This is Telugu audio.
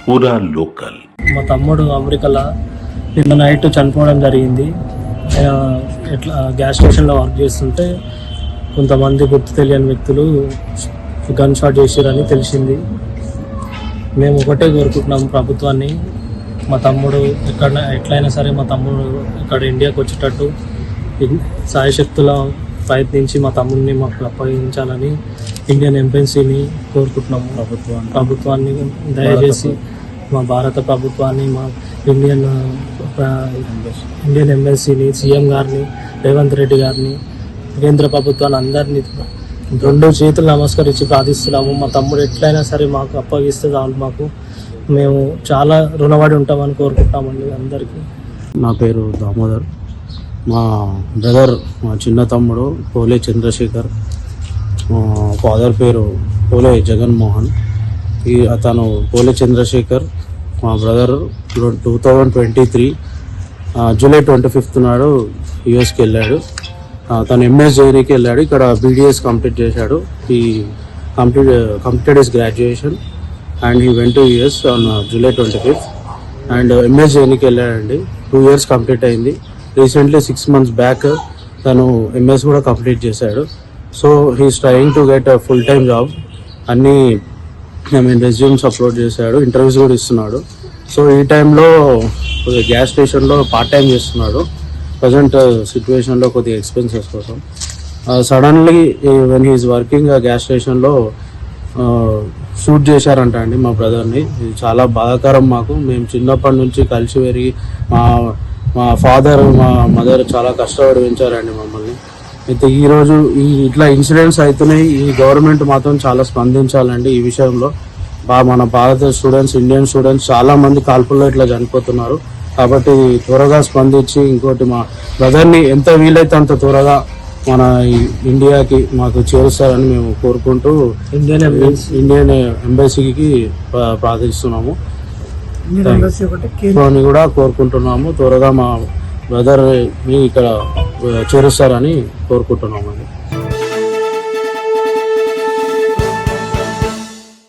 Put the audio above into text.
పూరా లోకల్. మా తమ్ముడు అమెరికాలో నిన్న నైట్ చనిపోవడం జరిగింది. ఎట్లా గ్యాస్ స్టేషన్లో వర్క్ చేస్తుంటే కొంతమంది గుర్తు తెలియని వ్యక్తులు గన్ షాట్ చేసారని తెలిసింది. మేము ఒకటే కోరుకుంటున్నాము ప్రభుత్వాన్ని, మా తమ్ముడు ఎట్లయినా సరే మా తమ్ముడు ఇక్కడ ఇండియాకి వచ్చేటట్టు సాయశక్తుల ప్రయత్నించి మా తమ్ముడిని మాకు అప్పగించాలని ఇండియన్ ఎంబసీని కోరుకుంటున్నాము. ప్రభుత్వాన్ని దయచేసి మా భారత ప్రభుత్వాన్ని, మా ఇండియన్ ఎంబసీని, సీఎం గారిని, రేవంత్ రెడ్డి గారిని, కేంద్ర ప్రభుత్వాన్ని అందరినీ రెండు చేతులు నమస్కరించి ప్రార్థిస్తున్నాము. మా తమ్ముడు ఎట్లయినా సరే మాకు అప్పగిస్తే చాలు, మాకు మేము చాలా రుణపడి ఉంటామని కోరుకుంటామండి అందరికీ. నా పేరు దామోదర్. మా బ్రదర్, మా చిన్న తమ్ముడు పోలే చంద్రశేఖర్, ఫాదర్ పేరు పోలే జగన్మోహన్. అతను పోలే చంద్రశేఖర్ మా బ్రదర్ 2023 జూలై 25 నాడు యుఎస్కి వెళ్ళాడు. తను ఎంఎస్ జేఈకి వెళ్ళాడు. ఇక్కడ బీడిఎస్ కంప్లీట్ చేశాడు. He completed his graduation and he went to US on July 25 and MS జేఈకి వెళ్ళాడండి. 2 years కంప్లీట్ అయింది. రీసెంట్లీ 6 months బ్యాక్ తను ఎంఎస్ కూడా కంప్లీట్ చేశాడు. So he's trying to get full time job. అన్నీ రెజ్యూమ్స్ అప్లోడ్ చేశాడు, ఇంటర్వ్యూస్ కూడా ఇస్తున్నాడు. సో ఈ టైంలో గ్యాస్ స్టేషన్లో పార్ట్ టైం చేస్తున్నాడు. ప్రజెంట్ సిచ్యువేషన్లో కొద్దిగా ఎక్స్పెన్సెస్ కోసం suddenly when he's working gas స్టేషన్లో షూట్ చేశారంట అండి మా బ్రదర్ని. ఇది చాలా బాధాకరం మాకు. మేము చిన్నప్పటి నుంచి కలిసి పెరిగి మా ఫాదర్, మా మదర్ చాలా కష్టపడి పెంచారండి మమ్మల్ని. అయితే ఈరోజు ఇట్లా ఇన్సిడెంట్స్ అవుతున్నాయి. ఈ గవర్నమెంట్ మాత్రం చాలా స్పందించాలండి ఈ విషయంలో. మన భారత స్టూడెంట్స్, ఇండియన్ స్టూడెంట్స్ చాలా మంది కాల్పుల్లో ఇట్లా చనిపోతున్నారు. కాబట్టి త్వరగా స్పందించి ఇంకోటి మా బ్రదర్ని ఎంత వీలైతే అంత త్వరగా మన ఇండియాకి మాకు చేరుస్తారని మేము కోరుకుంటూ ఇండియన్ ఎంబసీకి ప్రార్థిస్తున్నాము. కూడా కోరుకుంటున్నాము త్వరగా మా బ్రదర్ని ఇక్కడ చేరుస్తారని కోరుకుంటున్నామండి.